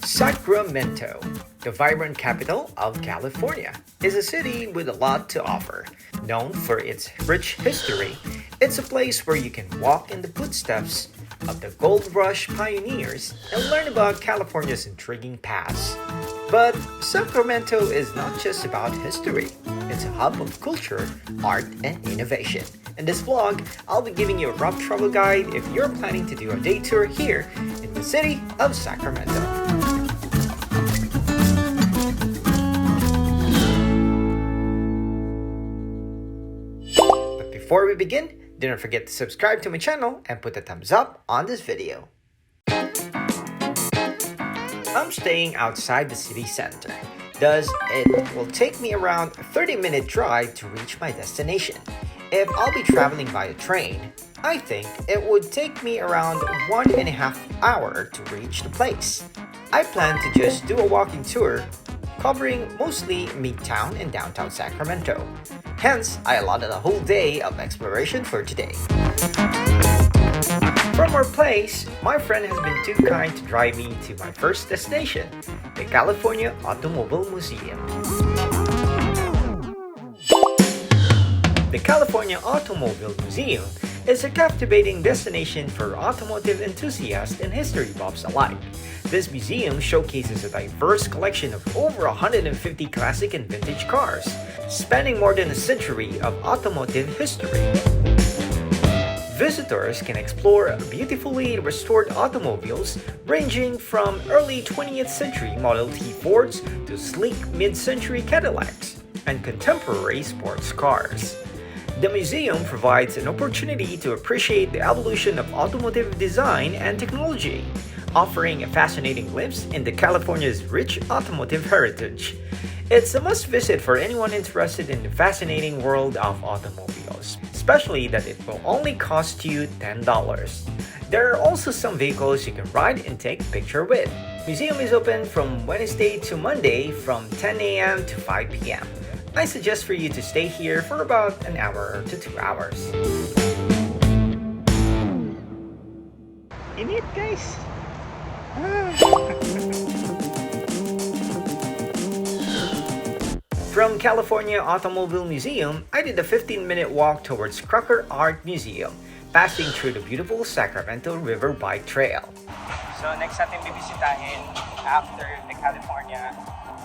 Sacramento, the vibrant capital of California, is a city with a lot to offer. Known for its rich history, it's a place where you can walk in the footsteps of the gold rush pioneers and learn about California's intriguing past. But Sacramento is not just about history, it's a hub of culture, art, and innovation. In this vlog, I'll be giving you a rough travel guide if you're planning to do a day tour here in the city of Sacramento. But before we begin, do not forget to subscribe to my channel and put a thumbs up on this video. I'm staying outside the city center, thus it will take me around a 30-minute drive to reach my destination. If I'll be traveling by train, I think it would take me around 1.5 hours to reach the place. I plan to just do a walking tour covering mostly Midtown and downtown Sacramento. Hence, I allotted a whole day of exploration for today. From our place, my friend has been too kind to drive me to my first destination, the California Automobile Museum. The California Automobile Museum is a captivating destination for automotive enthusiasts and history buffs alike. This museum showcases a diverse collection of over 150 classic and vintage cars, spanning more than a century of automotive history. Visitors can explore beautifully restored automobiles ranging from early 20th century Model T Fords to sleek mid-century Cadillacs and contemporary sports cars. The museum provides an opportunity to appreciate the evolution of automotive design and technology, offering a fascinating glimpse into California's rich automotive heritage. It's a must-visit for anyone interested in the fascinating world of automobiles, especially that it will only cost you $10. There are also some vehicles you can ride and take a picture with. Museum is open from Wednesday to Monday from 10 a.m. to 5 p.m. I suggest for you to stay here for about an hour to 2 hours. Init, guys! From California Automobile Museum, I did a 15-minute walk towards Crocker Art Museum, passing through the beautiful Sacramento River Bike Trail. So next natin bibisitahin after the California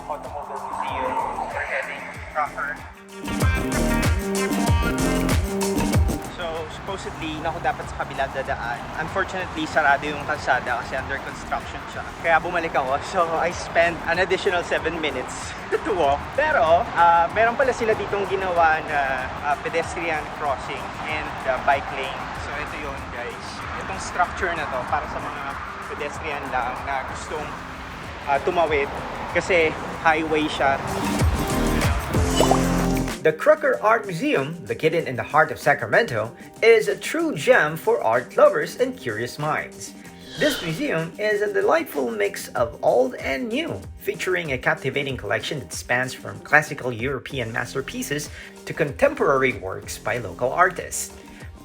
Automobile Museum, we're heading to Crocker. So supposedly, ako dapat sa kabila dadaan. Unfortunately, sarado yung kalsada kasi under construction siya. Kaya bumalik ako. So I spent an additional 7 minutes to walk. Pero, meron pala sila ditong ginawa na pedestrian crossing and bike lane. So ito yun, guys. Itong structure na to para sa mga pedestrian lang na gustong tumawid kasi highway siya. The Crocker Art Museum, located in the heart of Sacramento, is a true gem for art lovers and curious minds. This museum is a delightful mix of old and new, featuring a captivating collection that spans from classical European masterpieces to contemporary works by local artists.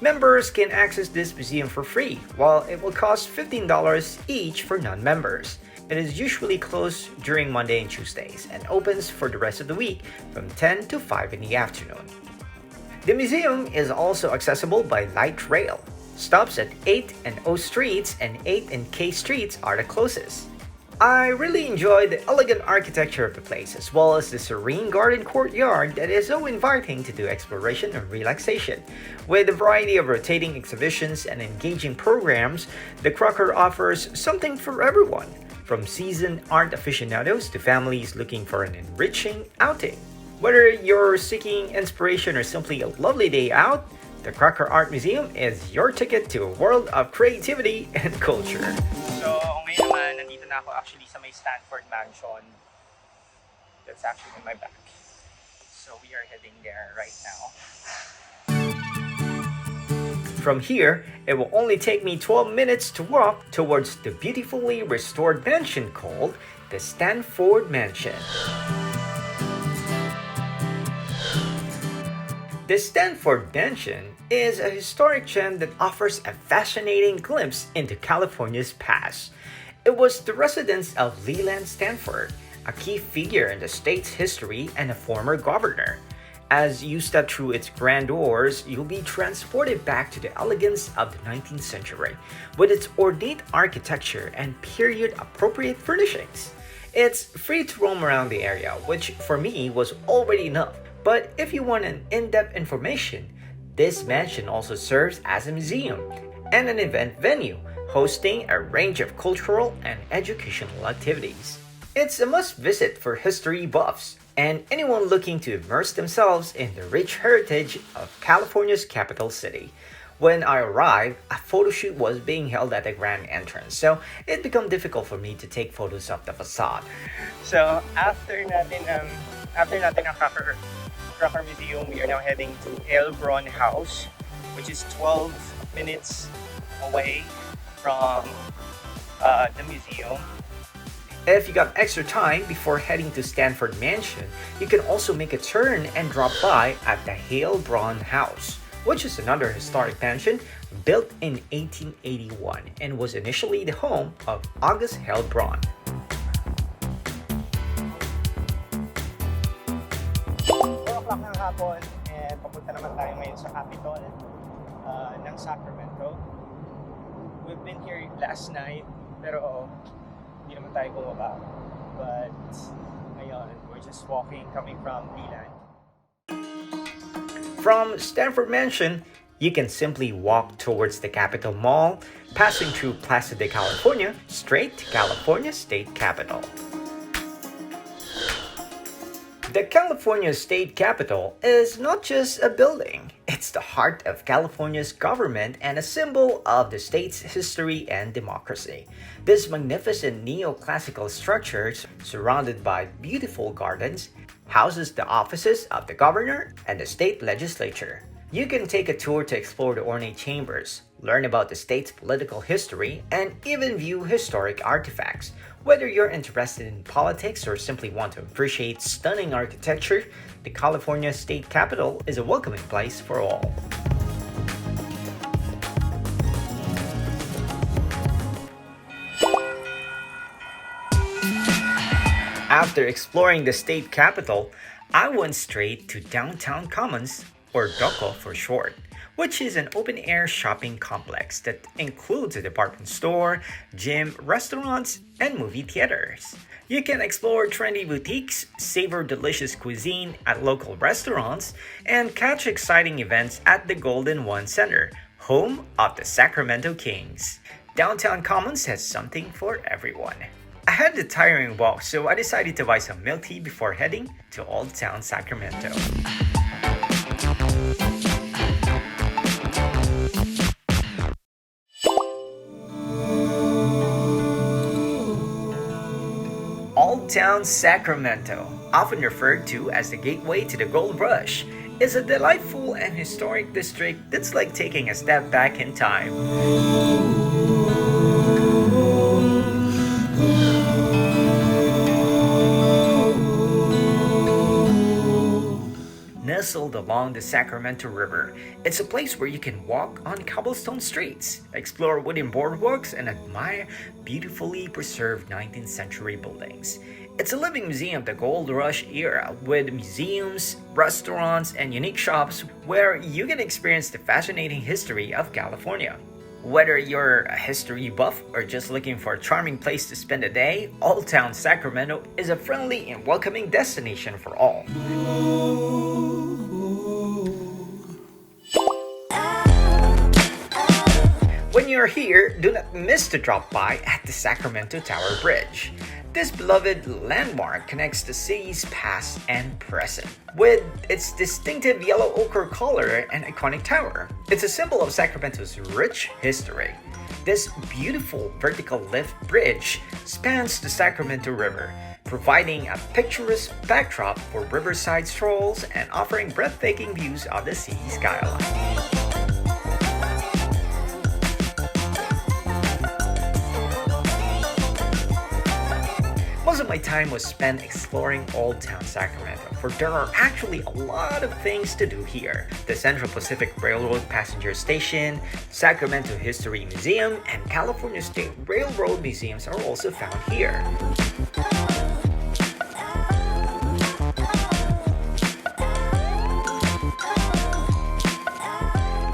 Members can access this museum for free, while it will cost $15 each for non-members. It is usually closed during Monday and Tuesdays and opens for the rest of the week from 10 to 5 in the afternoon. The museum is also accessible by light rail. Stops at 8 and O streets and 8 and K streets are the closest. I really enjoy the elegant architecture of the place as well as the serene garden courtyard that is so inviting to do exploration and relaxation. With a variety of rotating exhibitions and engaging programs, the Crocker offers something for everyone, from seasoned art aficionados to families looking for an enriching outing. Whether you're seeking inspiration or simply a lovely day out, the Crocker Art Museum is your ticket to a world of creativity and culture. So, ngayon naman, nandito na ako actually sa may Stanford Mansion. That's actually in my back. So, we are heading there right now. From here, it will only take me 12 minutes to walk towards the beautifully restored mansion called the Stanford Mansion. The Stanford Mansion is a historic gem that offers a fascinating glimpse into California's past. It was the residence of Leland Stanford, a key figure in the state's history and a former governor. As you step through its grand doors, you'll be transported back to the elegance of the 19th century, with its ornate architecture and period-appropriate furnishings. It's free to roam around the area, which for me was already enough. But if you want an in-depth information, this mansion also serves as a museum and an event venue, hosting a range of cultural and educational activities. It's a must-visit for history buffs and anyone looking to immerse themselves in the rich heritage of California's capital city. When I arrived, a photo shoot was being held at the grand entrance, so it became difficult for me to take photos of the facade. So after natin ang Cracker Museum, we are now heading to Elbron House, which is 12 minutes away from the museum. If you got extra time before heading to Stanford Mansion, you can also make a turn and drop by at the Hale Braun House, which is another historic mansion built in 1881 and was initially the home of August Hale Braun. 4 o'clock ng hapon, and papunta naman tayo ngayon sa capital ng Sacramento. We've been here last night, pero hindi naman tayo bumaba. But ngayon, we're just walking, coming from Leland. From Stanford Mansion, you can simply walk towards the Capitol Mall, passing through Plaza de California, straight to California State Capitol. The California State Capitol is not just a building, it's the heart of California's government and a symbol of the state's history and democracy. This magnificent neoclassical structure, surrounded by beautiful gardens, houses the offices of the governor and the state legislature. You can take a tour to explore the ornate chambers, learn about the state's political history, and even view historic artifacts. Whether you're interested in politics or simply want to appreciate stunning architecture, the California State Capitol is a welcoming place for all. After exploring the state capitol, I went straight to Downtown Commons, or DOCO for short, which is an open-air shopping complex that includes a department store, gym, restaurants, and movie theaters. You can explore trendy boutiques, savor delicious cuisine at local restaurants, and catch exciting events at the Golden One Center, home of the Sacramento Kings. Downtown Commons has something for everyone. I had a tiring walk, so I decided to buy some milk tea before heading to Old Town Sacramento. Old Town Sacramento, often referred to as the gateway to the gold rush, is a delightful and historic district that's like taking a step back in time. Nestled along the Sacramento River, it's a place where you can walk on cobblestone streets, explore wooden boardwalks, and admire beautifully preserved 19th century buildings. It's a living museum of the Gold Rush era, with museums, restaurants, and unique shops where you can experience the fascinating history of California. Whether you're a history buff or just looking for a charming place to spend a day, Old Town Sacramento is a friendly and welcoming destination for all. When you're here, do not miss to drop by at the Sacramento Tower Bridge. This beloved landmark connects the city's past and present. With its distinctive yellow ochre color and iconic tower, it's a symbol of Sacramento's rich history. This beautiful vertical lift bridge spans the Sacramento River, providing a picturesque backdrop for riverside strolls and offering breathtaking views of the city skyline. Most of my time was spent exploring Old Town Sacramento, for there are actually a lot of things to do here. The Central Pacific Railroad Passenger Station, Sacramento History Museum, and California State Railroad Museums are also found here.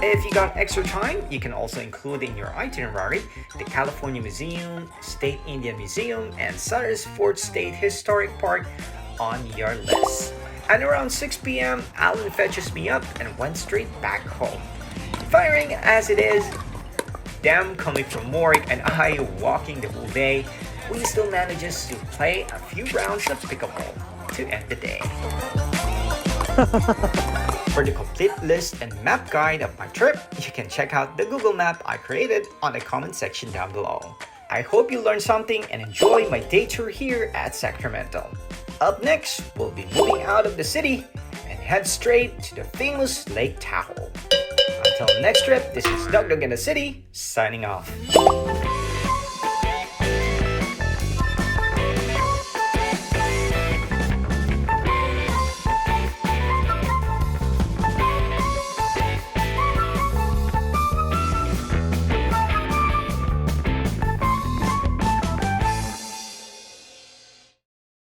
If you got extra time, you can also include in your itinerary the California Museum, State Indian Museum, and Sutter's Fort State Historic Park on your list. And around 6 p.m., Alan fetches me up and went straight back home. Firing as it is, them coming from work and I walking the whole day, we still manages to play a few rounds of pickleball to end the day. For the complete list and map guide of my trip, you can check out the Google map I created on the comment section down below. I hope you learned something and enjoy my day tour here at Sacramento. Up next, we'll be moving out of the city and head straight to the famous Lake Tahoe. Until next trip, this is Nognog in the City, signing off.